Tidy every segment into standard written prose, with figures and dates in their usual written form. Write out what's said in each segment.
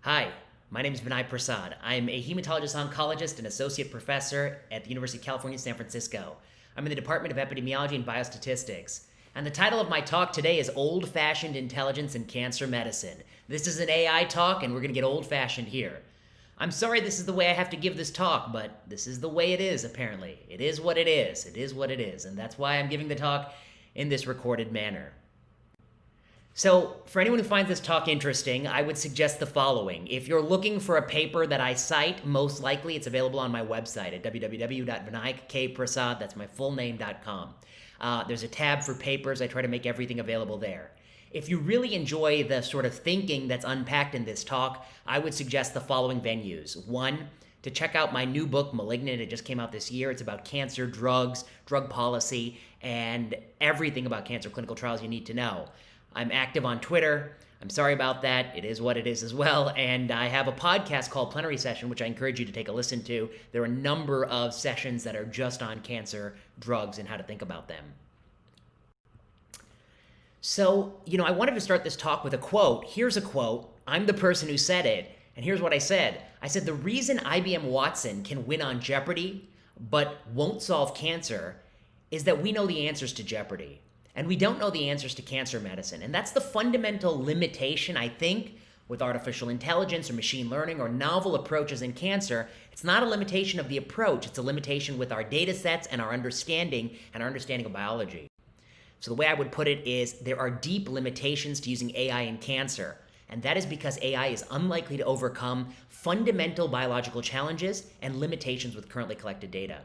Hi, my name is Vinay Prasad. I'm a hematologist oncologist and associate professor at the University of California, San Francisco. I'm in the Department of Epidemiology and Biostatistics. And the title of my talk today is Old-Fashioned Intelligence in Cancer Medicine. This is an AI talk, and we're going to get old-fashioned here. I'm sorry this is the way I have to give this talk, but this is the way it is, apparently. It is what it is. It is what it is. And that's why I'm giving the talk in this recorded manner. So, for anyone who finds this talk interesting, I would suggest the following. If you're looking for a paper that I cite, most likely it's available on my website at www.vinayakkprasad, that's my full name.com. There's a tab for papers. I try to make everything available there. If you really enjoy the sort of thinking that's unpacked in this talk, I would suggest the following venues. One, to check out my new book, Malignant. It just came out this year. It's about cancer, drugs, drug policy, and everything about cancer clinical trials you need to know. I'm active on Twitter. I'm sorry about that. It is what it is as well. And I have a podcast called Plenary Session, which I encourage you to take a listen to. There are a number of sessions that are just on cancer, drugs, and how to think about them. So, I wanted to start this talk with a quote. Here's a quote. I'm the person who said it. And here's what I said. I said, the reason IBM Watson can win on Jeopardy, but won't solve cancer, is that we know the answers to Jeopardy. And we don't know the answers to cancer medicine. And that's the fundamental limitation, I think, with artificial intelligence or machine learning or novel approaches in cancer. It's not a limitation of the approach. It's a limitation with our data sets and our understanding of biology. So the way I would put it is there are deep limitations to using AI in cancer. And that is because AI is unlikely to overcome fundamental biological challenges and limitations with currently collected data.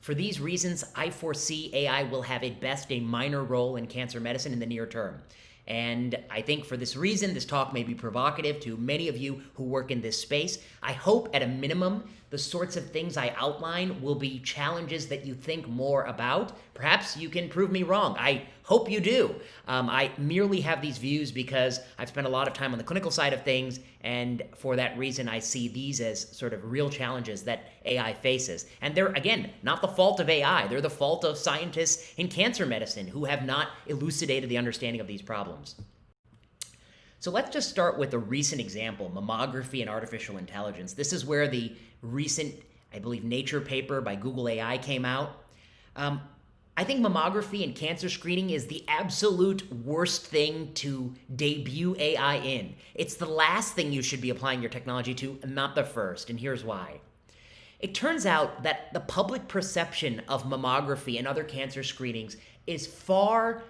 For these reasons, I foresee AI will have at best a minor role in cancer medicine in the near term. And I think for this reason, this talk may be provocative to many of you who work in this space. I hope at a minimum, the sorts of things I outline will be challenges that you think more about. Perhaps you can prove me wrong. I hope you do. I merely have these views because I've spent a lot of time on the clinical side of things, and for that reason, I see these as sort of real challenges that AI faces. And they're, again, not the fault of AI. They're the fault of scientists in cancer medicine who have not elucidated the understanding of these problems. So let's just start with a recent example, mammography and artificial intelligence. This is where the recent, I believe, Nature paper by Google AI came out. I think mammography and cancer screening is the absolute worst thing to debut AI in. It's the last thing you should be applying your technology to, not the first, and here's why. It turns out that the public perception of mammography and other cancer screenings is far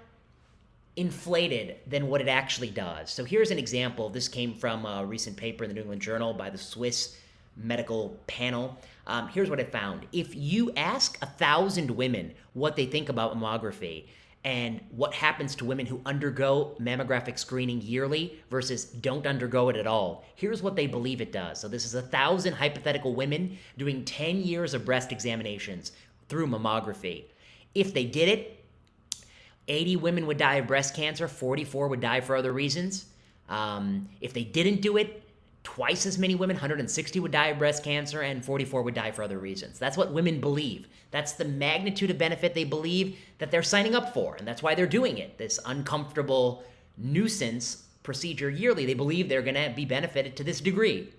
inflated than what it actually does. So here's an example. This came from a recent paper in the New England Journal by the Swiss medical panel. Here's what I found. If you ask 1,000 women what they think about mammography and what happens to women who undergo mammographic screening yearly versus don't undergo it at all, here's what they believe it does. So this is 1,000 hypothetical women doing 10 years of breast examinations through mammography. If they did it, 80 women would die of breast cancer, 44 would die for other reasons. If they didn't do it, twice as many women, 160 would die of breast cancer, and 44 would die for other reasons. That's what women believe. That's the magnitude of benefit they believe that they're signing up for, and that's why they're doing it. This uncomfortable nuisance procedure yearly, they believe they're going to be benefited to this degree.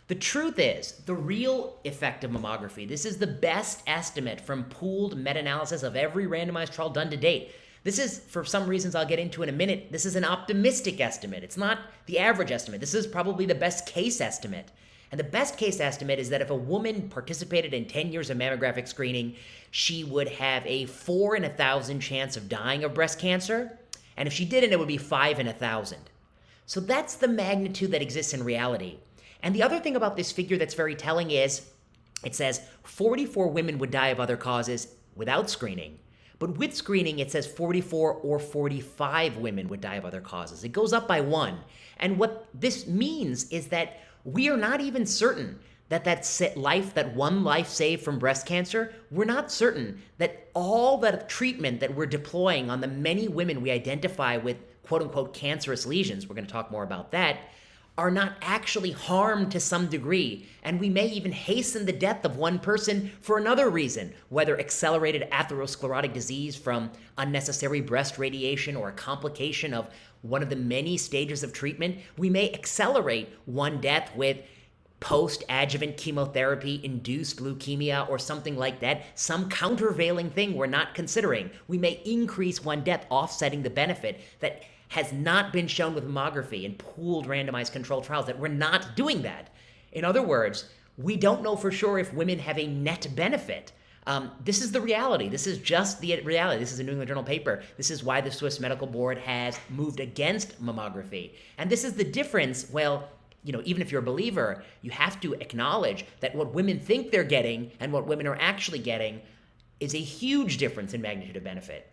The truth is, the real effect of mammography, this is the best estimate from pooled meta-analysis of every randomized trial done to date. This is, for some reasons I'll get into in a minute, this is an optimistic estimate. It's not the average estimate. This is probably the best case estimate. And the best case estimate is that if a woman participated in 10 years of mammographic screening, she would have a 4 in 1,000 chance of dying of breast cancer. And if she didn't, it would be 5 in 1,000. So that's the magnitude that exists in reality. And the other thing about this figure that's very telling is it says 44 women would die of other causes without screening. But with screening, it says 44 or 45 women would die of other causes. It goes up by 1. And what this means is that we are not even certain that one life saved from breast cancer, we're not certain that all the treatment that we're deploying on the many women we identify with quote-unquote cancerous lesions, we're going to talk more about that, are not actually harmed to some degree, and we may even hasten the death of one person for another reason, whether accelerated atherosclerotic disease from unnecessary breast radiation or a complication of one of the many stages of treatment. We may accelerate one death with post-adjuvant chemotherapy induced leukemia or something like that, some countervailing thing we're not considering. We may increase one death, offsetting the benefit that has not been shown with mammography in pooled randomized controlled trials, that we're not doing that. In other words, we don't know for sure if women have a net benefit. This is the reality. This is just the reality. This is a New England Journal paper. This is why the Swiss Medical Board has moved against mammography. And this is the difference. Well, even if you're a believer, you have to acknowledge that what women think they're getting and what women are actually getting is a huge difference in magnitude of benefit.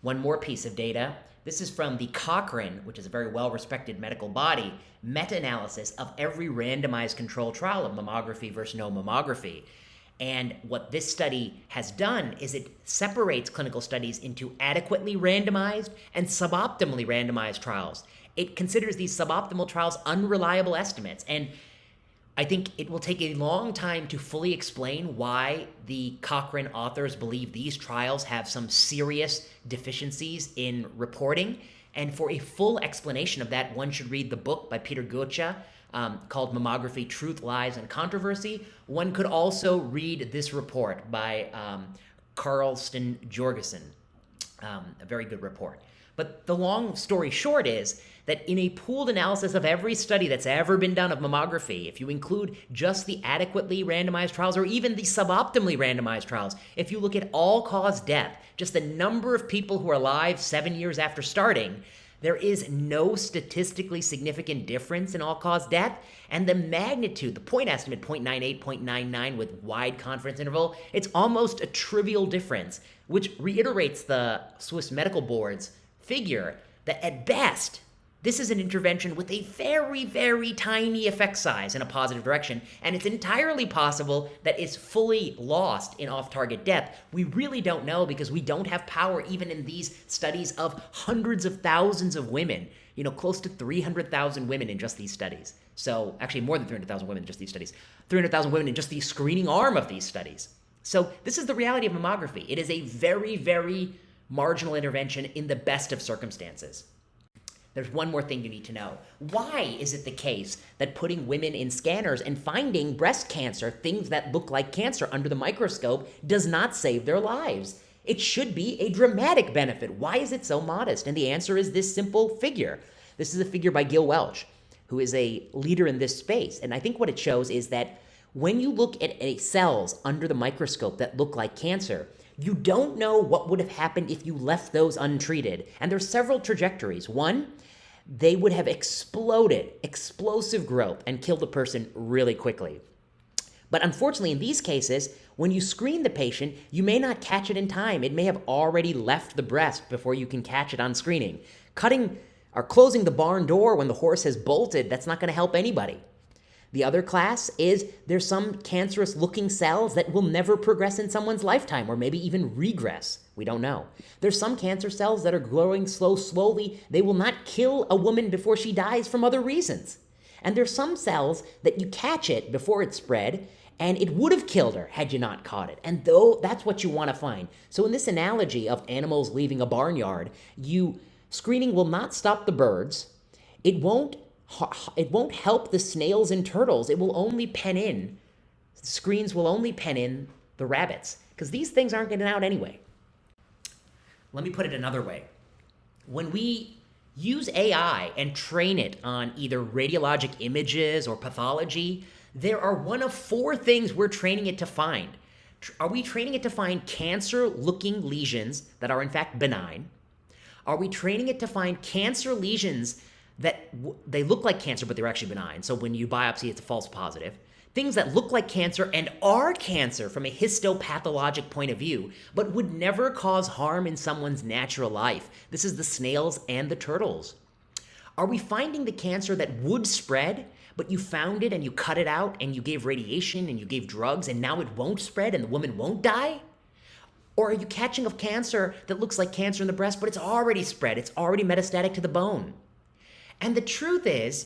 One more piece of data. This is from the Cochrane, which is a very well-respected medical body, meta-analysis of every randomized controlled trial of mammography versus no mammography. And what this study has done is it separates clinical studies into adequately randomized and suboptimally randomized trials. It considers these suboptimal trials unreliable estimates. And I think it will take a long time to fully explain why the Cochrane authors believe these trials have some serious deficiencies in reporting. And for a full explanation of that, one should read the book by Peter Goethe called Mammography, Truth, Lies, and Controversy. One could also read this report by Carlsten Jorgensen, a very good report. But the long story short is that in a pooled analysis of every study that's ever been done of mammography, if you include just the adequately randomized trials or even the suboptimally randomized trials, if you look at all-cause death, just the number of people who are alive 7 years after starting, there is no statistically significant difference in all-cause death, and the magnitude, the point estimate, 0.98, 0.99 with wide confidence interval, it's almost a trivial difference, which reiterates the Swiss Medical Board's figure that at best, this is an intervention with a very, very tiny effect size in a positive direction, and it's entirely possible that it's fully lost in off-target death. We really don't know because we don't have power even in these studies of hundreds of thousands of women, close to 300,000 women in just these studies. So actually more than 300,000 women in just these studies. 300,000 women in just the screening arm of these studies. So this is the reality of mammography. It is a very, very marginal intervention in the best of circumstances. There's one more thing you need to know. Why is it the case that putting women in scanners and finding breast cancer, things that look like cancer under the microscope, does not save their lives? It should be a dramatic benefit. Why is it so modest? And the answer is this simple figure. This is a figure by Gil Welch, who is a leader in this space. And I think what it shows is that when you look at cells under the microscope that look like cancer, you don't know what would have happened if you left those untreated. And there's several trajectories. One, they would have exploded, explosive growth, and killed the person really quickly. But unfortunately, in these cases, when you screen the patient, you may not catch it in time. It may have already left the breast before you can catch it on screening. Cutting or closing the barn door when the horse has bolted, that's not going to help anybody. The other class is there's some cancerous looking cells that will never progress in someone's lifetime or maybe even regress. We don't know. There's some cancer cells that are growing slowly. They will not kill a woman before she dies from other reasons. And there's some cells that you catch it before it spread and it would have killed her had you not caught it. And though that's what you want to find. So in this analogy of animals leaving a barnyard, screening will not stop the birds. It won't help the snails and turtles. It will only pen in. Screens will only pen in the rabbits because these things aren't getting out anyway. Let me put it another way. When we use AI and train it on either radiologic images or pathology, there are one of four things we're training it to find. Are we training it to find cancer-looking lesions that are in fact benign? Are we training it to find cancer lesions that they look like cancer, but they're actually benign? So when you biopsy, it's a false positive. Things that look like cancer and are cancer from a histopathologic point of view, but would never cause harm in someone's natural life. This is the snails and the turtles. Are we finding the cancer that would spread, but you found it and you cut it out and you gave radiation and you gave drugs and now it won't spread and the woman won't die? Or are you catching a cancer that looks like cancer in the breast, but it's already spread, it's already metastatic to the bone? And the truth is,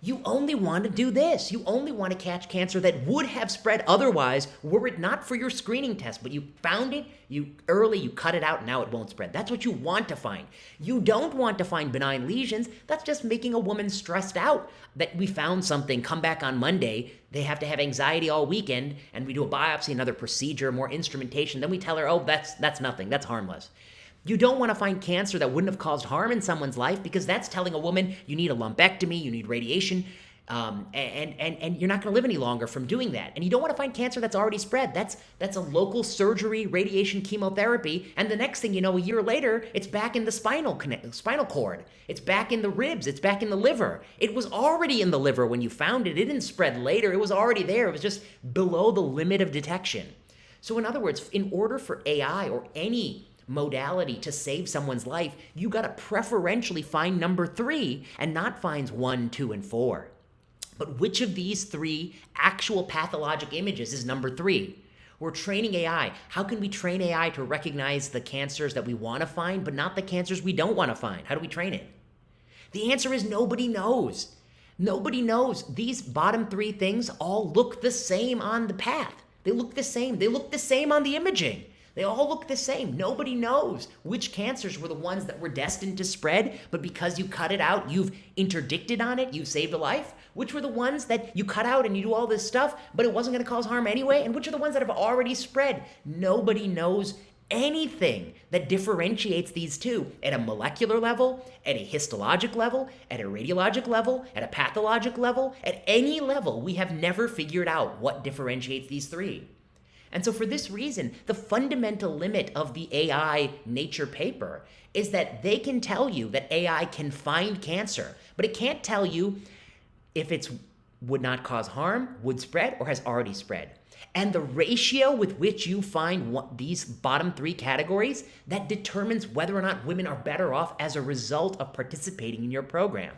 You only want to do this. You only want to catch cancer that would have spread otherwise were it not for your screening test. But you found it, you cut it out, and now it won't spread. That's what you want to find. You don't want to find benign lesions. That's just making a woman stressed out that we found something, come back on Monday, they have to have anxiety all weekend, and we do a biopsy, another procedure, more instrumentation. Then we tell her, oh, that's nothing, that's harmless. You don't want to find cancer that wouldn't have caused harm in someone's life, because that's telling a woman you need a lumpectomy, you need radiation, and you're not going to live any longer from doing that. And you don't want to find cancer that's already spread. That's a local surgery, radiation, chemotherapy, and the next thing you know, a year later, it's back in the spinal cord. It's back in the ribs. It's back in the liver. It was already in the liver when you found it. It didn't spread later. It was already there. It was just below the limit of detection. So in other words, in order for AI or any modality to save someone's life, you got to preferentially find number 3 and not finds 1, 2, and 4. But which of these 3 actual pathologic images is number 3? We're training AI. How can we train AI to recognize the cancers that we want to find, but not the cancers we don't want to find? How do we train it? The answer is nobody knows. Nobody knows. These bottom 3 things all look the same on the path. They look the same. They look the same on the imaging. They all look the same. Nobody knows which cancers were the ones that were destined to spread, but because you cut it out, you've interdicted on it, you've saved a life. Which were the ones that you cut out and you do all this stuff, but it wasn't going to cause harm anyway? And which are the ones that have already spread? Nobody knows anything that differentiates these two at a molecular level, at a histologic level, at a radiologic level, at a pathologic level, at any level. We have never figured out what differentiates these 3. And so for this reason, the fundamental limit of the AI Nature paper is that they can tell you that AI can find cancer, but it can't tell you if it's would not cause harm, would spread, or has already spread. And the ratio with which you find these bottom 3 categories, that determines whether or not women are better off as a result of participating in your program.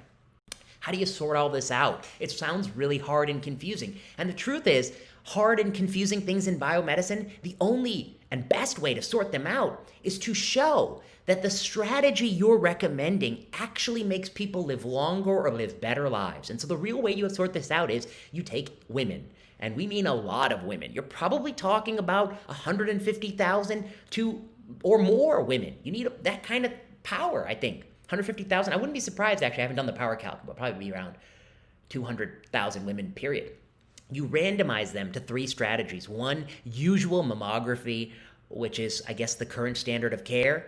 How do you sort all this out? It sounds really hard and confusing. And the truth is, hard and confusing things in biomedicine, the only and best way to sort them out is to show that the strategy you're recommending actually makes people live longer or live better lives. And so the real way you sort this out is you take women, and we mean a lot of women. You're probably talking about 150,000 to or more women. You need that kind of power, I think. 150,000, I wouldn't be surprised, actually, I haven't done the power calc, but probably be around 200,000 women, period. You randomize them to 3 strategies. 1, usual mammography, which is, I guess, the current standard of care.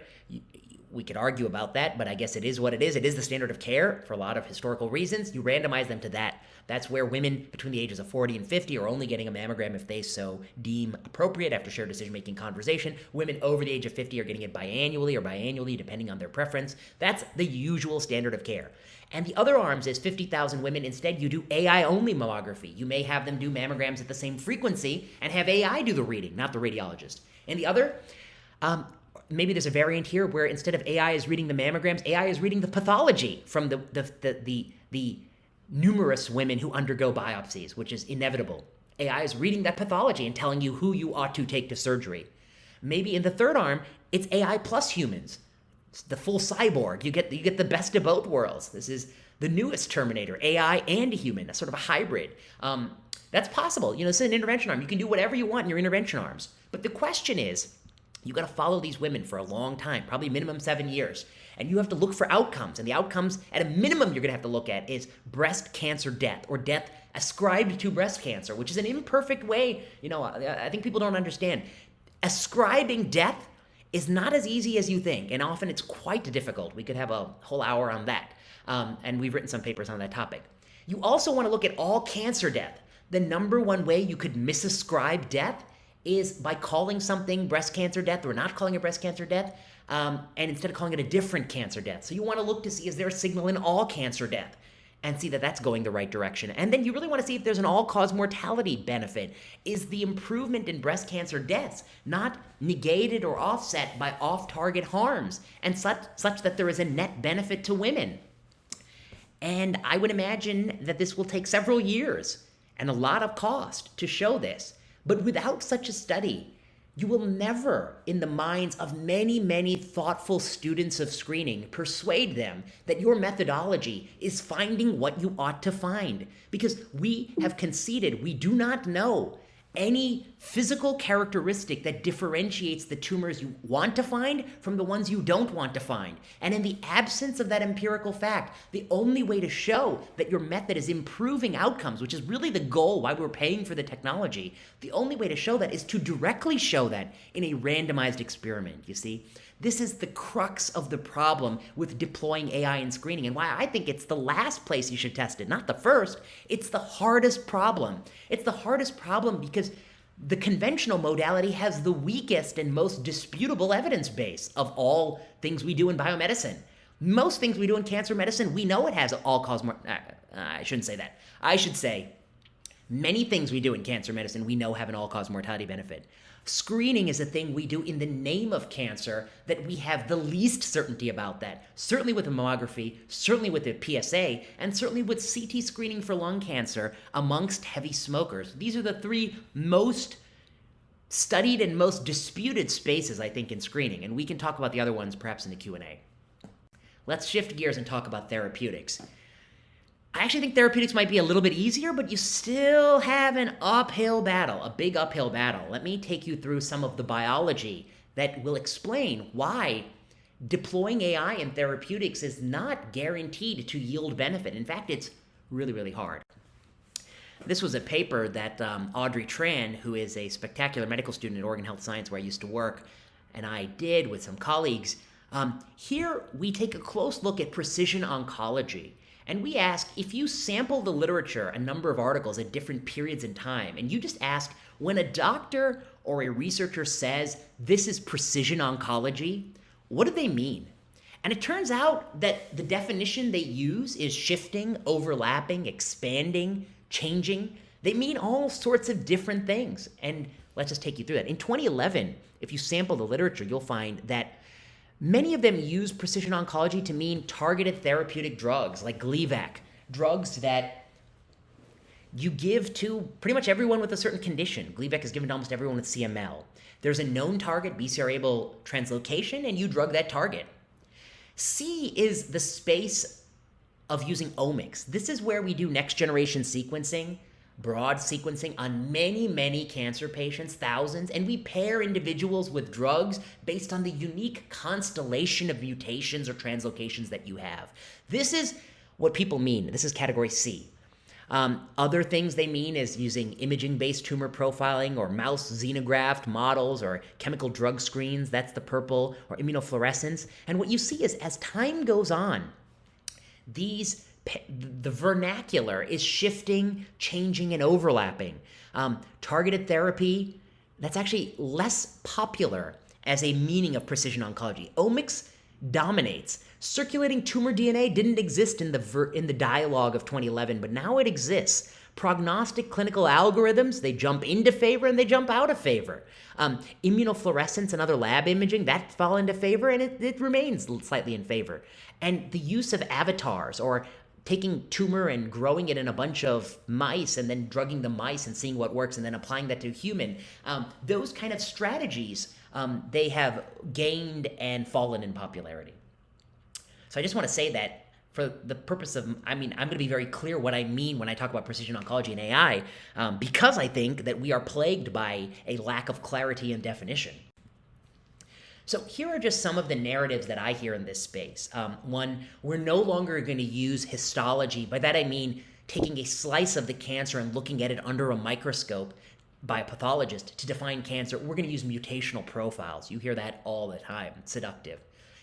We could argue about that, but I guess it is what it is. It is the standard of care for a lot of historical reasons. You randomize them to that. That's where women between the ages of 40 and 50 are only getting a mammogram if they so deem appropriate after shared decision-making conversation. Women over the age of 50 are getting it biannually or biannually, depending on their preference. That's the usual standard of care. And the other arms is 50,000 women. Instead, you do AI-only mammography. You may have them do mammograms at the same frequency and have AI do the reading, not the radiologist. And the other, maybe there's a variant here where instead of AI is reading the mammograms, AI is reading the pathology from the numerous women who undergo biopsies, which is inevitable. AI is reading that pathology and telling you who you ought to take to surgery. Maybe in the third arm, it's AI plus humans. It's the full cyborg. You get the best of both worlds. This is the newest Terminator, AI and human, a sort of a hybrid. That's possible. This is an intervention arm. You can do whatever you want in your intervention arms. But the question is, you got to follow these women for a long time, probably minimum 7 years. And you have to look for outcomes. And the outcomes, at a minimum, you're going to have to look at is breast cancer death, or death ascribed to breast cancer, which is an imperfect way. I think people don't understand. Ascribing death is not as easy as you think, and often it's quite difficult. We could have a whole hour on that. And we've written some papers on that topic. You also want to look at all cancer death. The number one way you could misascribe death is by calling something breast cancer death or not calling it breast cancer death, and instead of calling it a different cancer death. So you want to look to see, is there a signal in all cancer death, and see that that's going the right direction. And then you really want to see if there's an all-cause mortality benefit. Is the improvement in breast cancer deaths not negated or offset by off-target harms, and such that there is a net benefit to women? And I would imagine that this will take several years and a lot of cost to show this. But without such a study, You will never, in the minds of many, many thoughtful students of screening, persuade them that your methodology is finding what you ought to find. Because we have conceded we do not know any physical characteristic that differentiates the tumors you want to find from the ones you don't want to find. And in the absence of that empirical fact, the only way to show that your method is improving outcomes, which is really the goal why we're paying for the technology, the only way to show that is to directly show that in a randomized experiment, you see? This is the crux of the problem with deploying AI in screening, and why I think it's the last place you should test it, not the first. It's the hardest problem. It's the hardest problem because the conventional modality has the weakest and most disputable evidence base of all things we do in biomedicine. Most things we do in cancer medicine, we know it has all-cause I shouldn't say that. I should say many things we do in cancer medicine we know have an all-cause mortality benefit. Screening is a thing we do in the name of cancer that we have the least certainty about that. Certainly with the mammography, certainly with the PSA, and certainly with CT screening for lung cancer amongst heavy smokers. These are the three most studied and most disputed spaces, I think, in screening. And we can talk about the other ones perhaps in the Q&A. Let's shift gears and talk about therapeutics. I actually think therapeutics might be a little bit easier, but you still have an uphill battle, a big uphill battle. Let me take you through some of the biology that will explain why deploying AI in therapeutics is not guaranteed to yield benefit. In fact, it's really, really hard. This was a paper that Audrey Tran, who is a spectacular medical student at Oregon Health Science where I used to work, and I did with some colleagues. Here we take a close look at precision oncology. And we ask, if you sample the literature, a number of articles at different periods in time, and you just ask, when a doctor or a researcher says this is precision oncology, what do they mean? And it turns out that the definition they use is shifting, overlapping, expanding, changing. They mean all sorts of different things. And let's just take you through that. In 2011, if you sample the literature, you'll find that many of them use precision oncology to mean targeted therapeutic drugs like Gleevec, drugs that you give to pretty much everyone with a certain condition. Gleevec is given to almost everyone with CML. There's a known target, BCR-ABL translocation, and you drug that target. C is the space of using omics. This is where we do next-generation sequencing, broad sequencing on many, many cancer patients, thousands, and we pair individuals with drugs based on the unique constellation of mutations or translocations that you have. This is what people mean. This is category C. Other things they mean is using imaging-based tumor profiling or mouse xenograft models or chemical drug screens, that's the purple, or immunofluorescence. And what you see is as time goes on, the vernacular is shifting, changing, and overlapping. Targeted therapy, that's actually less popular as a meaning of precision oncology. Omics dominates. Circulating tumor DNA didn't exist in the dialogue of 2011, but now it exists. Prognostic clinical algorithms, they jump into favor and they jump out of favor. Immunofluorescence and other lab imaging, that fall into favor and it remains slightly in favor. And the use of avatars or taking tumor and growing it in a bunch of mice and then drugging the mice and seeing what works and then applying that to human, those kind of strategies, they have gained and fallen in popularity. So I just want to say that for the purpose of, I'm going to be very clear what I mean when I talk about precision oncology and AI, because I think that we are plagued by a lack of clarity and definition. So here are just some of the narratives that I hear in this space. One, we're no longer going to use histology. By that I mean taking a slice of the cancer and looking at it under a microscope by a pathologist to define cancer. We're going to use mutational profiles. You hear that all the time. It's seductive.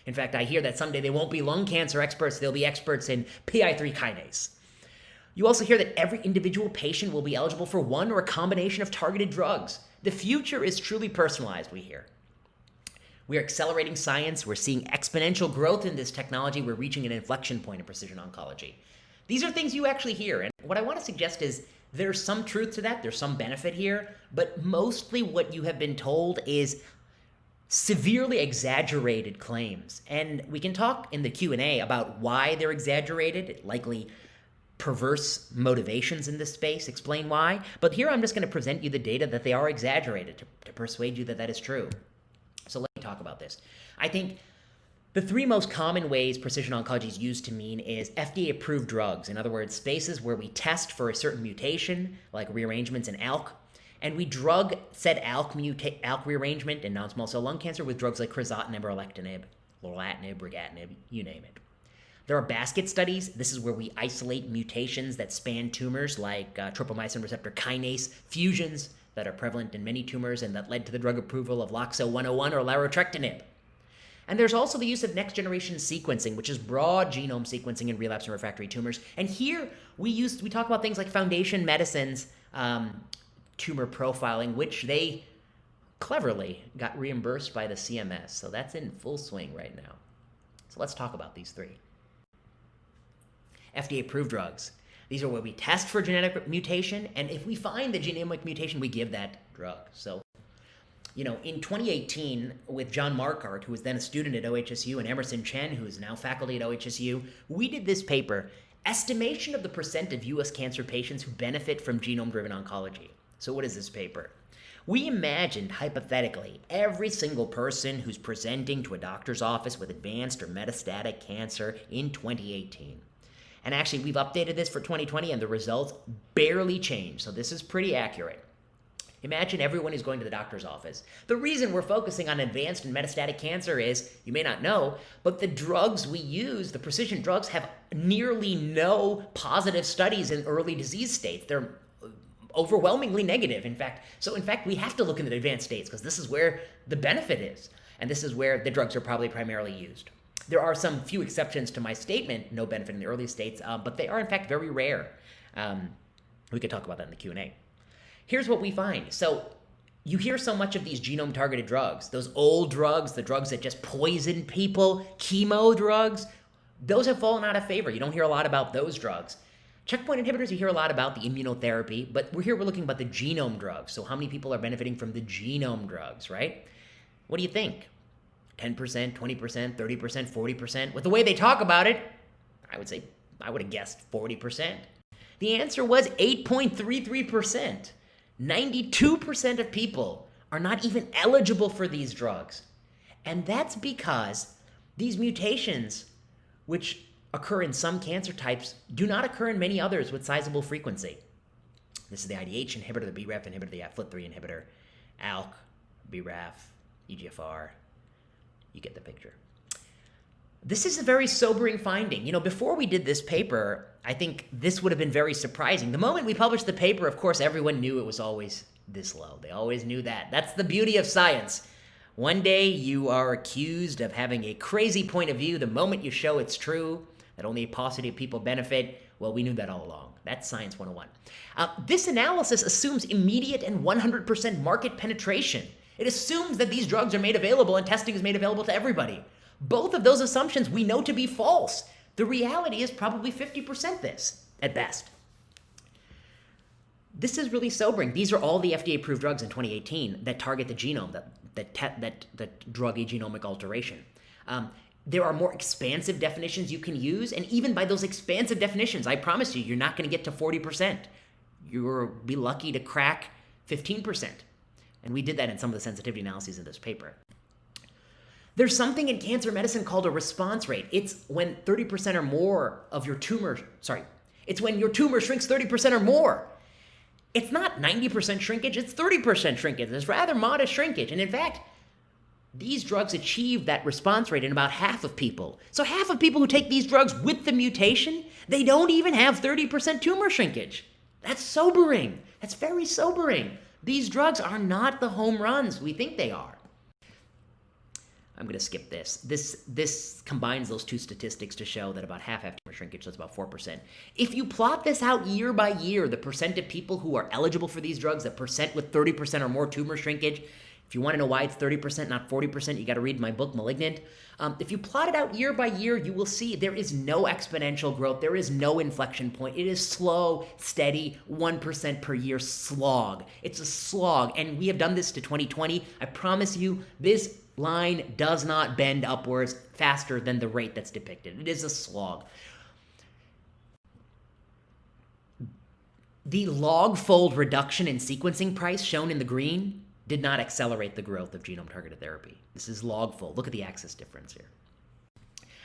In fact, I hear that someday they won't be lung cancer experts, they'll be experts in PI3 kinase. You also hear that every individual patient will be eligible for one or a combination of targeted drugs. The future is truly personalized, we hear. We are accelerating science. We're seeing exponential growth in this technology. We're reaching an inflection point in precision oncology. These are things you actually hear. And what I want to suggest is there's some truth to that. There's some benefit here. But mostly what you have been told is severely exaggerated claims. And we can talk in the Q&A about why they're exaggerated. It likely perverse motivations in this space, explain why. But here I'm just going to present you the data that they are exaggerated to persuade you that that is true. So let me talk about this. I think the three most common ways precision oncology is used to mean is FDA-approved drugs. In other words, spaces where we test for a certain mutation, like rearrangements in ALK, and we drug said ALK rearrangement in non-small cell lung cancer with drugs like crizotinib or alectinib, lorlatinib, brigatinib, you name it. There are basket studies. This is where we isolate mutations that span tumors like tropomyosin receptor kinase fusions that are prevalent in many tumors and that led to the drug approval of Loxo 101 or larotrectinib. And there's also the use of next-generation sequencing, which is broad genome sequencing in relapsed and refractory tumors. And here we talk about things like Foundation Medicine's tumor profiling, which they cleverly got reimbursed by the CMS. So that's in full swing right now. So let's talk about these three. FDA-approved drugs. These are where we test for genetic mutation, and if we find the genomic mutation, we give that drug. So, in 2018, with John Markart, who was then a student at OHSU, and Emerson Chen, who is now faculty at OHSU, we did this paper, Estimation of the Percent of U.S. Cancer Patients Who Benefit from Genome-Driven Oncology. So what is this paper? We imagined, hypothetically, every single person who's presenting to a doctor's office with advanced or metastatic cancer in 2018. And actually, we've updated this for 2020, and the results barely changed. So this is pretty accurate. Imagine everyone who's going to the doctor's office. The reason we're focusing on advanced and metastatic cancer is, you may not know, but the drugs we use, the precision drugs, have nearly no positive studies in early disease states. They're overwhelmingly negative, in fact. So in fact, we have to look in the advanced states because this is where the benefit is. And this is where the drugs are probably primarily used. There are some few exceptions to my statement, no benefit in the early states, but they are in fact very rare. We could talk about that in the Q&A. Here's what we find. So you hear so much of these genome-targeted drugs, those old drugs, the drugs that just poison people, chemo drugs, those have fallen out of favor. You don't hear a lot about those drugs. Checkpoint inhibitors, you hear a lot about the immunotherapy, but we're looking about the genome drugs. So how many people are benefiting from the genome drugs, right? What do you think? 10%, 20%, 30%, 40%? With the way they talk about it, I would have guessed 40%. The answer was 8.33%. 92% of people are not even eligible for these drugs. And that's because these mutations, which occur in some cancer types, do not occur in many others with sizable frequency. This is the IDH inhibitor, the BRAF inhibitor, the FLT3 inhibitor, ALK, BRAF, EGFR. You get the picture. This is a very sobering finding. Before we did this paper, I think this would have been very surprising. The moment we published the paper, of course, everyone knew it was always this low. They always knew that. That's the beauty of science. One day you are accused of having a crazy point of view. The moment you show it's true, that only a paucity of people benefit, well, we knew that all along. That's Science 101. This analysis assumes immediate and 100% market penetration. It assumes that these drugs are made available and testing is made available to everybody. Both of those assumptions we know to be false. The reality is probably 50% this, at best. This is really sobering. These are all the FDA-approved drugs in 2018 that target the genome, that drug a genomic alteration. There are more expansive definitions you can use, and even by those expansive definitions, I promise you're not going to get to 40%. You'll be lucky to crack 15%. And we did that in some of the sensitivity analyses in this paper. There's something in cancer medicine called a response rate. It's when 30% or more of your tumor, it's when your tumor shrinks 30% or more. It's not 90% shrinkage, it's 30% shrinkage. It's rather modest shrinkage. And in fact, these drugs achieve that response rate in about half of people. So half of people who take these drugs with the mutation, they don't even have 30% tumor shrinkage. That's sobering. That's very sobering. These drugs are not the home runs we think they are. I'm going to skip this. This combines those two statistics to show that about half have tumor shrinkage, so it's about 4%. If you plot this out year by year, the percent of people who are eligible for these drugs, the percent with 30% or more tumor shrinkage, if you want to know why it's 30%, not 40%, you got to read my book, Malignant. If you plot it out year by year, you will see there is no exponential growth. There is no inflection point. It is slow, steady, 1% per year slog. It's a slog, and we have done this to 2020. I promise you, this line does not bend upwards faster than the rate that's depicted. It is a slog. The log-fold reduction in sequencing price shown in the green did not accelerate the growth of genome-targeted therapy. This is log-fold. Look at the axis difference here.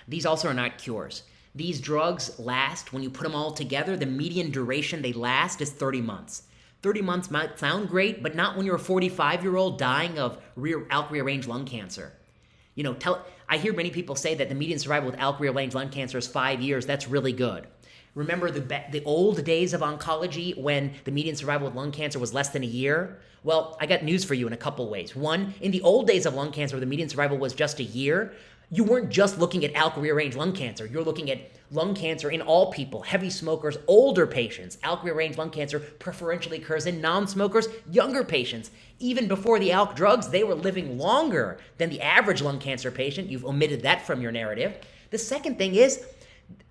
These also are not cures. These drugs last, when you put them all together, the median duration they last is 30 months. 30 months might sound great, but not when you're a 45-year-old dying of ALK-rearranged lung cancer. I hear many people say that the median survival with ALK-rearranged lung cancer is 5 years. That's really good. Remember the old days of oncology when the median survival with lung cancer was less than a year? Well, I got news for you in a couple ways. One, in the old days of lung cancer where the median survival was just a year, you weren't just looking at ALK-rearranged lung cancer. You're looking at lung cancer in all people, heavy smokers, older patients. ALK-rearranged lung cancer preferentially occurs in non-smokers, younger patients. Even before the ALK drugs, they were living longer than the average lung cancer patient. You've omitted that from your narrative. The second thing is,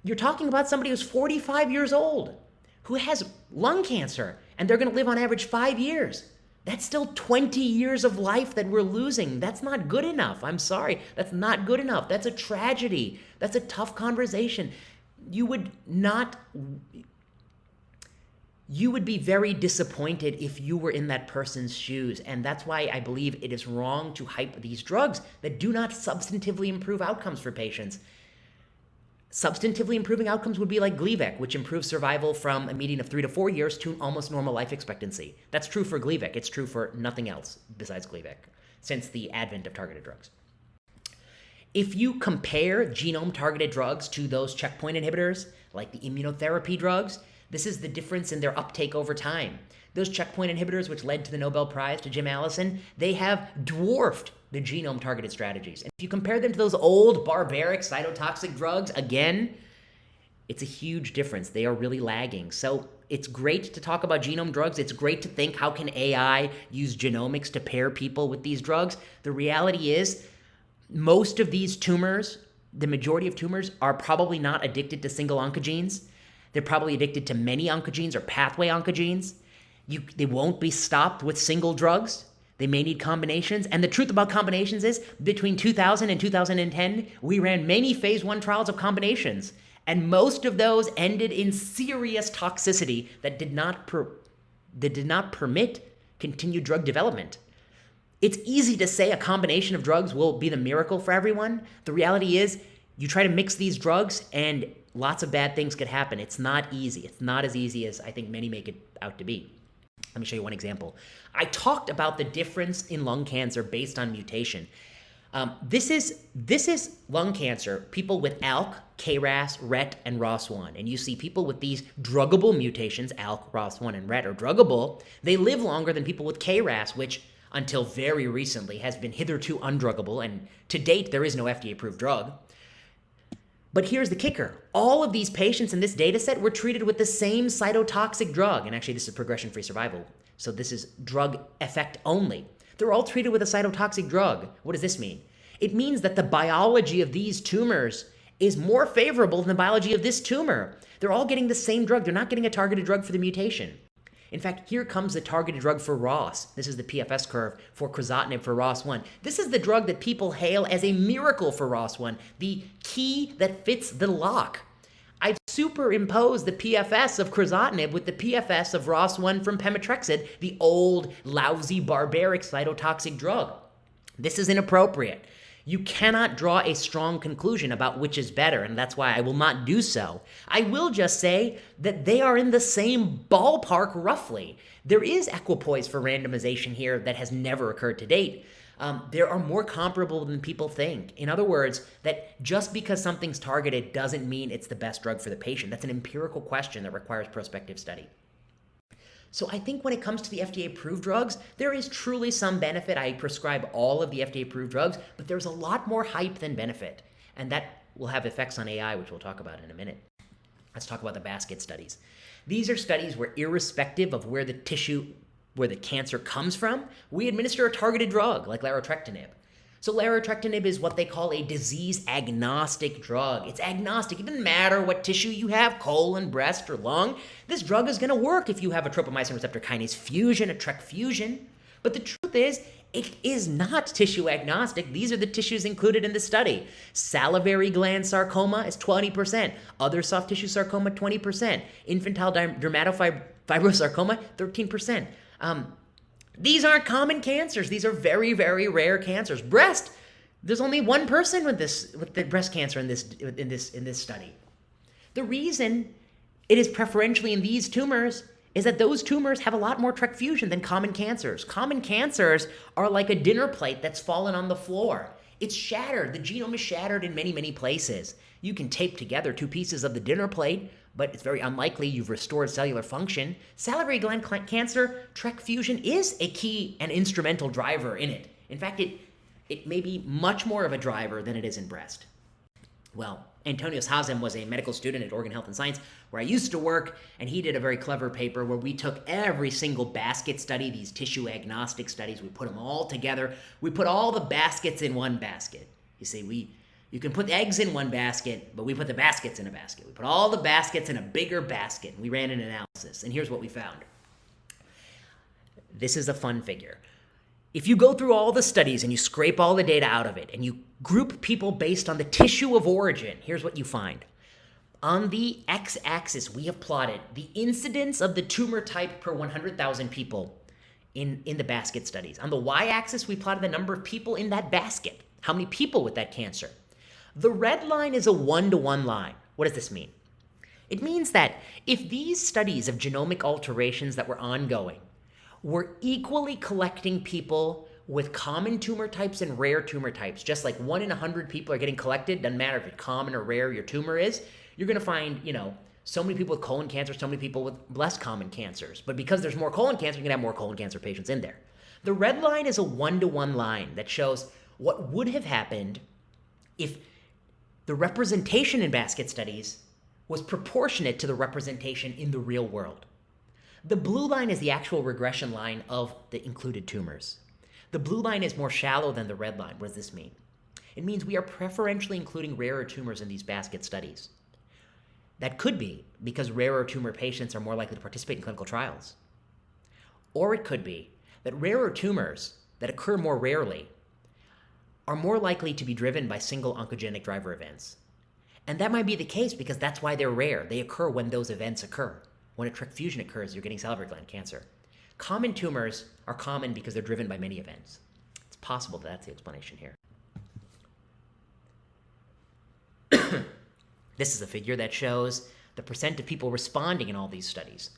you're talking about somebody who's 45 years old, who has lung cancer, and they're going to live on average 5 years. That's still 20 years of life that we're losing. That's not good enough. I'm sorry. That's not good enough. That's a tragedy. That's a tough conversation. You would be very disappointed if you were in that person's shoes. And that's why I believe it is wrong to hype these drugs that do not substantively improve outcomes for patients. Substantively improving outcomes would be like Gleevec, which improves survival from a median of 3 to 4 years to almost normal life expectancy. That's true for Gleevec. It's true for nothing else besides Gleevec since the advent of targeted drugs. If you compare genome-targeted drugs to those checkpoint inhibitors, like the immunotherapy drugs, this is the difference in their uptake over time. Those checkpoint inhibitors, which led to the Nobel Prize to Jim Allison, they have dwarfed the genome-targeted strategies. And if you compare them to those old barbaric cytotoxic drugs, again, it's a huge difference. They are really lagging. So it's great to talk about genome drugs. It's great to think, how can AI use genomics to pair people with these drugs? The reality is, most of these tumors, the majority of tumors, are probably not addicted to single oncogenes. They're probably addicted to many oncogenes or pathway oncogenes. They won't be stopped with single drugs. They may need combinations. And the truth about combinations is, between 2000 and 2010, we ran many phase 1 trials of combinations. And most of those ended in serious toxicity that did not permit continued drug development. It's easy to say a combination of drugs will be the miracle for everyone. The reality is, you try to mix these drugs and lots of bad things could happen. It's not easy. It's not as easy as I think many make it out to be. Let me show you one example. I talked about the difference in lung cancer based on mutation. This is lung cancer, people with ALK, KRAS, RET, and ROS1. And you see people with these druggable mutations, ALK, ROS1, and RET are druggable. They live longer than people with KRAS, which until very recently has been hitherto undruggable. And to date, there is no FDA-approved drug. But here's the kicker. All of these patients in this data set were treated with the same cytotoxic drug. And actually, this is progression-free survival. So this is drug effect only. They're all treated with a cytotoxic drug. What does this mean? It means that the biology of these tumors is more favorable than the biology of this tumor. They're all getting the same drug. They're not getting a targeted drug for the mutation. In fact, here comes the targeted drug for ROS. This is the PFS curve for crizotinib for ROS1. This is the drug that people hail as a miracle for ROS1, the key that fits the lock. I've superimposed the PFS of crizotinib with the PFS of ROS1 from pemetrexed, the old, lousy, barbaric cytotoxic drug. This is inappropriate. You cannot draw a strong conclusion about which is better, and that's why I will not do so. I will just say that they are in the same ballpark roughly. There is equipoise for randomization here that has never occurred to date. There are more comparable than people think. In other words, that just because something's targeted doesn't mean it's the best drug for the patient. That's an empirical question that requires prospective study. So I think when it comes to the FDA-approved drugs, there is truly some benefit. I prescribe all of the FDA-approved drugs, but there's a lot more hype than benefit. And that will have effects on AI, which we'll talk about in a minute. Let's talk about the basket studies. These are studies where, irrespective of where the cancer comes from, we administer a targeted drug like larotrectinib. So larotrectinib is what they call a disease-agnostic drug. It's agnostic. It doesn't matter what tissue you have, colon, breast, or lung. This drug is going to work if you have a tropomyosin receptor kinase fusion, a TRK fusion. But the truth is, It is not tissue agnostic. These are the tissues included in the study. Salivary gland sarcoma is 20%. Other soft tissue sarcoma, 20%. Infantile dermatofibrosarcoma, 13%. These aren't common cancers. These are very, very rare cancers. Breast, there's only one person with the breast cancer in this study. The reason it is preferentially in these tumors is that those tumors have a lot more TRK fusion than common cancers. Common cancers are like a dinner plate that's fallen on the floor. It's shattered. The genome is shattered in many, many places. You can tape together two pieces of the dinner plate, but it's very unlikely you've restored cellular function. Salivary gland cancer, TRK fusion is a key and instrumental driver in it. In fact, it may be much more of a driver than it is in breast. Well, Antonius Hazem was a medical student at Oregon Health and Science where I used to work, and he did a very clever paper where we took every single basket study, these tissue agnostic studies, we put them all together. We put all the baskets in one basket. You see, you can put eggs in one basket, but we put the baskets in a basket. We put all the baskets in a bigger basket, and we ran an analysis, and here's what we found. This is a fun figure. If you go through all the studies and you scrape all the data out of it and you group people based on the tissue of origin, here's what you find. On the x-axis, we have plotted the incidence of the tumor type per 100,000 people in the basket studies. On the y-axis, we plotted the number of people in that basket, how many people with that cancer. The red line is a one-to-one line. What does this mean? It means that if these studies of genomic alterations that were ongoing were equally collecting people with common tumor types and rare tumor types, just like 1 in 100 people are getting collected, doesn't matter if it's common or rare your tumor is, you're going to find, so many people with colon cancer, so many people with less common cancers. But because there's more colon cancer, you're going to have more colon cancer patients in there. The red line is a one-to-one line that shows what would have happened if the representation in basket studies was proportionate to the representation in the real world. The blue line is the actual regression line of the included tumors. The blue line is more shallow than the red line. What does this mean? It means we are preferentially including rarer tumors in these basket studies. That could be because rarer tumor patients are more likely to participate in clinical trials. Or it could be that rarer tumors that occur more rarely are more likely to be driven by single oncogenic driver events. And that might be the case because that's why they're rare. They occur when those events occur. When a TRK fusion occurs, you're getting salivary gland cancer. Common tumors are common because they're driven by many events. It's possible that that's the explanation here. This is a figure that shows the percent of people responding in all these studies.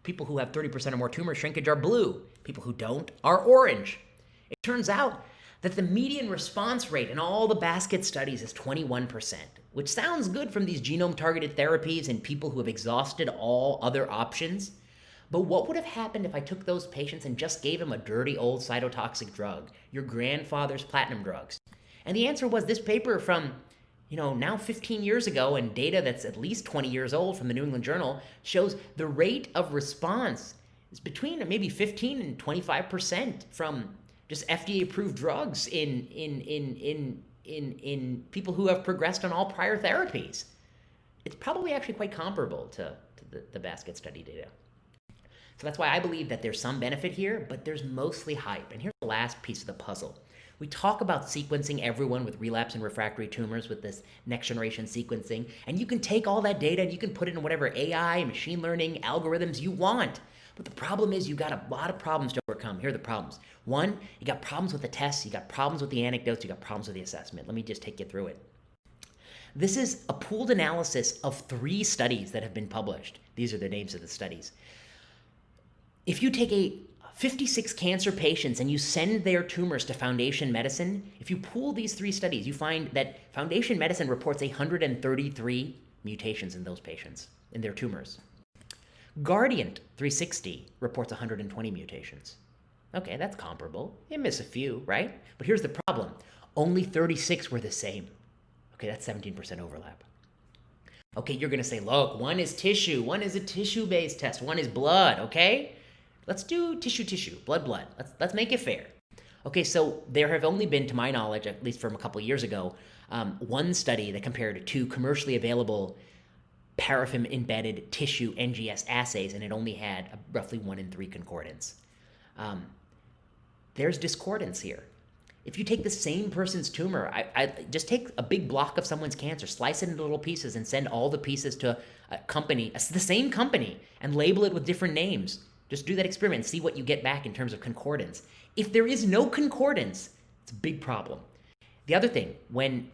People who have 30% or more tumor shrinkage are blue. People who don't are orange. It turns out that the median response rate in all the basket studies is 21%, which sounds good from these genome-targeted therapies in people who have exhausted all other options. But what would have happened if I took those patients and just gave them a dirty old cytotoxic drug, your grandfather's platinum drugs? And the answer was this paper from, now 15 years ago, and data that's at least 20 years old from the New England Journal shows the rate of response is between maybe 15 and 25% from just FDA-approved drugs in people who have progressed on all prior therapies. It's probably actually quite comparable to the basket study data. So that's why I believe that there's some benefit here, but there's mostly hype. And here's the last piece of the puzzle. We talk about sequencing everyone with relapse and refractory tumors with this next generation sequencing, and you can take all that data and you can put it in whatever AI, machine learning algorithms you want. But the problem is you got a lot of problems to overcome. Here are the problems. One, you got problems with the tests, you got problems with the anecdotes, you got problems with the assessment. Let me just take you through it. This is a pooled analysis of 3 studies that have been published. These are the names of the studies. If you take 56 cancer patients and you send their tumors to Foundation Medicine, if you pool these 3 studies, you find that Foundation Medicine reports 133 mutations in those patients, in their tumors. Guardant 360 reports 120 mutations. Okay, that's comparable. You miss a few, right? But here's the problem. Only 36 were the same. Okay, that's 17% overlap. Okay, you're going to say, look, one is tissue, one is a tissue-based test, one is blood, okay? Let's do tissue, blood. Let's make it fair. Okay, so there have only been, to my knowledge, at least from a couple of years ago, one study that compared 2 commercially available paraffin-embedded tissue NGS assays, and it only had roughly 1 in 3 concordance. there's discordance here. If you take the same person's tumor, I just take a big block of someone's cancer, slice it into little pieces, and send all the pieces to a company, the same company, and label it with different names. Just do that experiment and see what you get back in terms of concordance. If there is no concordance, it's a big problem. The other thing, when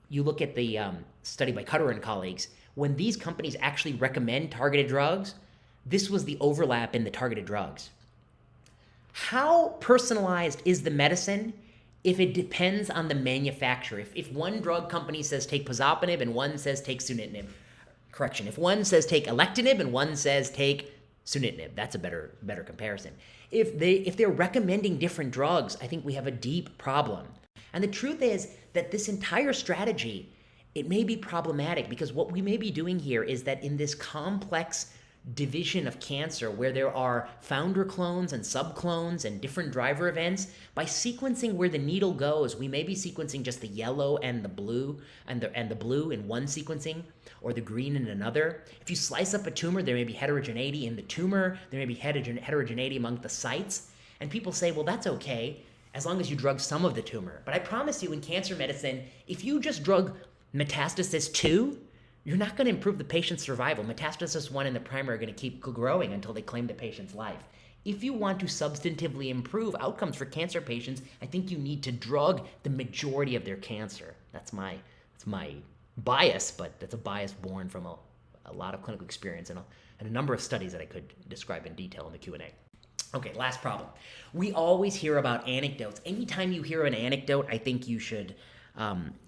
you look at the study by Cutter and colleagues, when these companies actually recommend targeted drugs, this was the overlap in the targeted drugs. How personalized is the medicine if it depends on the manufacturer? If one drug company says take pazopanib and one says take sunitinib, if one says take alectinib and one says take sunitinib, that's a better comparison. If they're recommending different drugs, I think we have a deep problem. And the truth is that this entire strategy, it may be problematic because what we may be doing here is that in this complex division of cancer where there are founder clones and subclones and different driver events, by sequencing where the needle goes, we may be sequencing just the yellow and the blue and the blue in one sequencing or the green in another. If you slice up a tumor, there may be heterogeneity in the tumor, there may be heterogeneity among the sites, and people say, well, that's okay as long as you drug some of the tumor. But I promise you in cancer medicine, if you just drug metastasis 2, you're not going to improve the patient's survival. Metastasis 1 and the primary are going to keep growing until they claim the patient's life. If you want to substantively improve outcomes for cancer patients, I think you need to drug the majority of their cancer. That's my bias, but that's a bias born from a lot of clinical experience and a number of studies that I could describe in detail in the Q&A. Okay, last problem. We always hear about anecdotes. Anytime you hear an anecdote, I think you should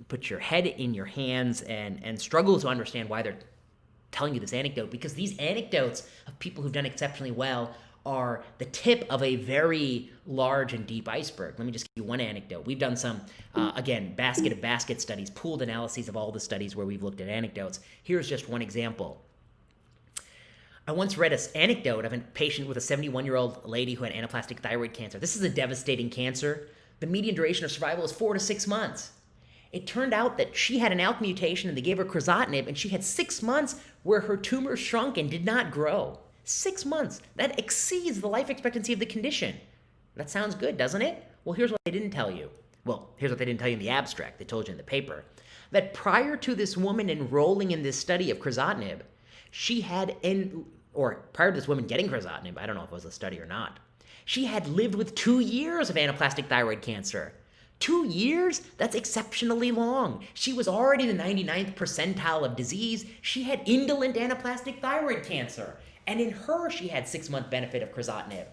put your head in your hands and struggle to understand why they're telling you this anecdote, because these anecdotes of people who've done exceptionally well are the tip of a very large and deep iceberg. Let me just give you one anecdote. We've done some, again, basket of basket studies, pooled analyses of all the studies where we've looked at anecdotes. Here's just one example. I once read an anecdote of a patient with a 71-year-old lady who had anaplastic thyroid cancer. This is a devastating cancer. The median duration of survival is 4 to 6 months. It turned out that she had an ALK mutation and they gave her crizotinib, and she had 6 months where her tumor shrunk and did not grow. 6 months. That exceeds the life expectancy of the condition. That sounds good, doesn't it? Well, here's what they didn't tell you. Well, here's what they didn't tell you in the abstract. They told you in the paper. That prior to this woman enrolling in this study of crizotinib, she had, prior to this woman getting crizotinib, I don't know if it was a study or not, she had lived with 2 years of anaplastic thyroid cancer. 2 years? That's exceptionally long. She was already in the 99th percentile of disease. She had indolent anaplastic thyroid cancer. And in her, she had 6-month benefit of crizotinib.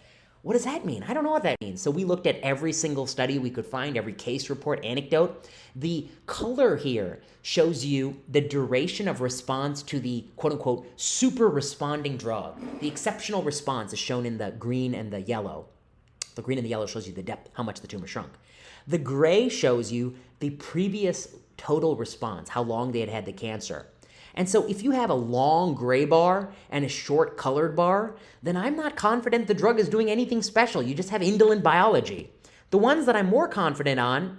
What does that mean? I don't know what that means. So we looked at every single study we could find, every case report, anecdote. The color here shows you the duration of response to the quote-unquote super responding drug. The exceptional response is shown in the green and the yellow. The green and the yellow shows you the depth, how much the tumor shrunk. The gray shows you the previous total response, how long they had had the cancer. And so if you have a long gray bar and a short colored bar, then I'm not confident the drug is doing anything special. You just have indolent biology. The ones that I'm more confident on,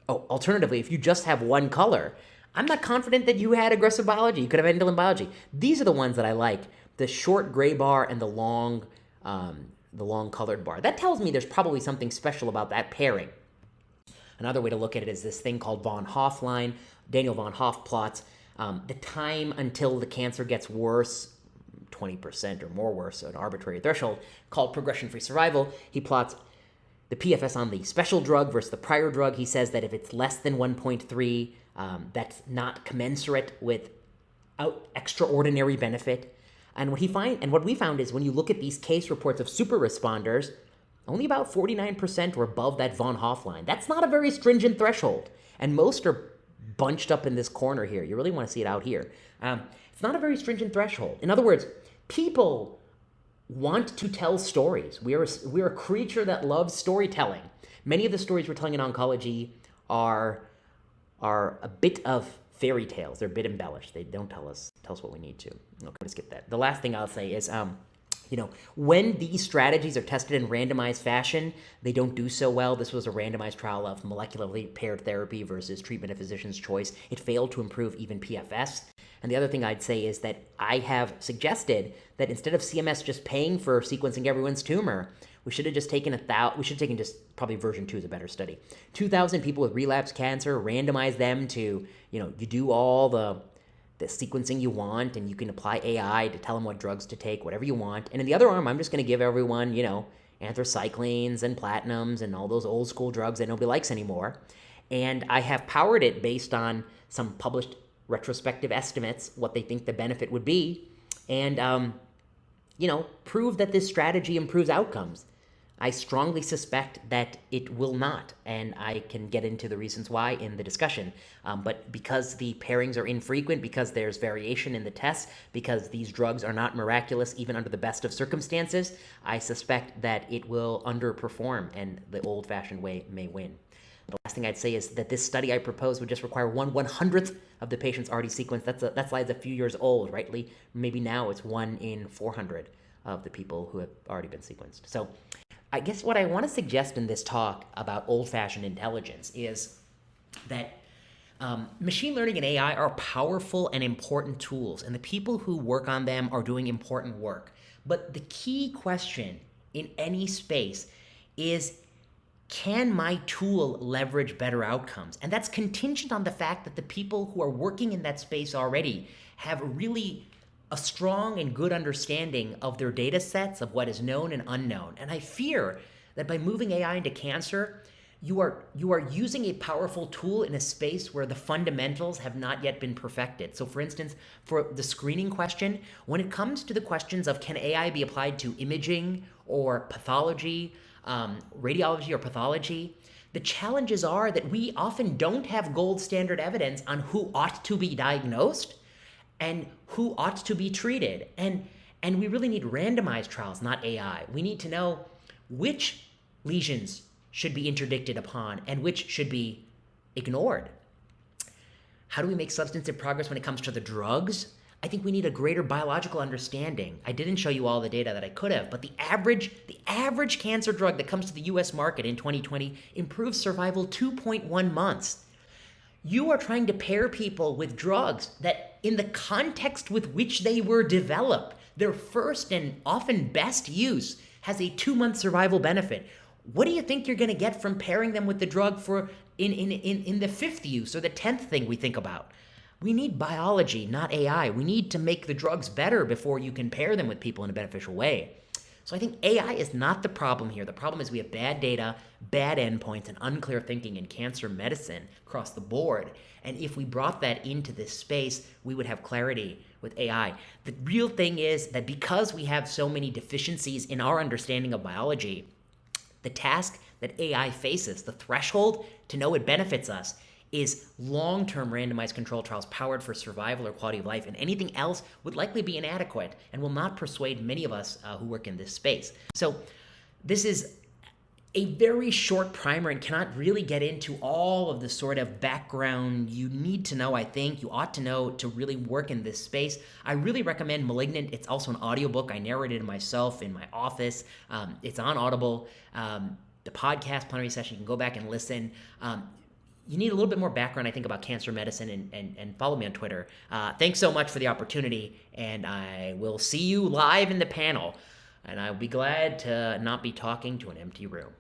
alternatively, if you just have one color, I'm not confident that you had aggressive biology. You could have indolent biology. These are the ones that I like, the short gray bar and the long colored bar. That tells me there's probably something special about that pairing. Another way to look at it is this thing called von Hoff line. Daniel von Hoff plots the time until the cancer gets worse, 20% or more worse, an arbitrary threshold, called progression-free survival. He plots the PFS on the special drug versus the prior drug. He says that if it's less than 1.3, that's not commensurate with extraordinary benefit. And what we found is when you look at these case reports of super responders, only about 49% were above that von Hoff line. That's not a very stringent threshold. And most are bunched up in this corner here. You really want to see it out here. It's not a very stringent threshold. In other words, people want to tell stories. We're a creature that loves storytelling. Many of the stories we're telling in oncology are a bit of fairy tales. They're a bit embellished. They don't tell us what we need to. Okay, let's skip that. The last thing I'll say is, when these strategies are tested in randomized fashion, they don't do so well. This was a randomized trial of molecularly paired therapy versus treatment of physician's choice. It failed to improve even PFS. And the other thing I'd say is that I have suggested that instead of CMS just paying for sequencing everyone's tumor, We should have just taken we should have taken just, probably version 2 is a better study. 2,000 people with relapsed cancer, randomize them to, you do all the sequencing you want, and you can apply AI to tell them what drugs to take, whatever you want. And in the other arm, I'm just going to give everyone, anthracyclines and platinums and all those old school drugs that nobody likes anymore. And I have powered it based on some published retrospective estimates, what they think the benefit would be, and, prove that this strategy improves outcomes. I strongly suspect that it will not, and I can get into the reasons why in the discussion. But because the pairings are infrequent, because there's variation in the tests, because these drugs are not miraculous even under the best of circumstances, I suspect that it will underperform and the old-fashioned way may win. The last thing I'd say is that this study I proposed would just require 1/100th of the patients already sequenced. That slide's a few years old, rightly. Maybe now it's 1 in 400 of the people who have already been sequenced. So I guess what I want to suggest in this talk about old-fashioned intelligence is that machine learning and AI are powerful and important tools, and the people who work on them are doing important work. But the key question in any space is, can my tool leverage better outcomes? And that's contingent on the fact that the people who are working in that space already have really a strong and good understanding of their data sets, of what is known and unknown. And I fear that by moving AI into cancer, you are using a powerful tool in a space where the fundamentals have not yet been perfected. So for instance, for the screening question, when it comes to the questions of can AI be applied to imaging or pathology, radiology or pathology, the challenges are that we often don't have gold standard evidence on who ought to be diagnosed and who ought to be treated. And we really need randomized trials, not AI. We need to know which lesions should be interdicted upon and which should be ignored. How do we make substantive progress when it comes to the drugs? I think we need a greater biological understanding. I didn't show you all the data that I could have, but the average cancer drug that comes to the US market in 2020 improves survival 2.1 months. You are trying to pair people with drugs that, in the context with which they were developed, their first and often best use has a 2-month survival benefit. What do you think you're going to get from pairing them with the drug for in the 5th use or the 10th thing we think about? We need biology, not AI. We need to make the drugs better before you can pair them with people in a beneficial way. So I think AI is not the problem here. The problem is we have bad data, bad endpoints, and unclear thinking in cancer medicine across the board. And if we brought that into this space, we would have clarity with AI. The real thing is that because we have so many deficiencies in our understanding of biology, the task that AI faces, the threshold to know it benefits us, is long-term randomized control trials powered for survival or quality of life, and anything else would likely be inadequate and will not persuade many of us who work in this space. So this is a very short primer and cannot really get into all of the sort of background you need to know, I think, you ought to know to really work in this space. I really recommend Malignant. It's also an audiobook. I narrated it myself in my office. It's on Audible. The podcast plenary session, you can go back and listen. You need a little bit more background, I think, about cancer medicine, and follow me on Twitter. Thanks so much for the opportunity, and I will see you live in the panel. And I'll be glad to not be talking to an empty room.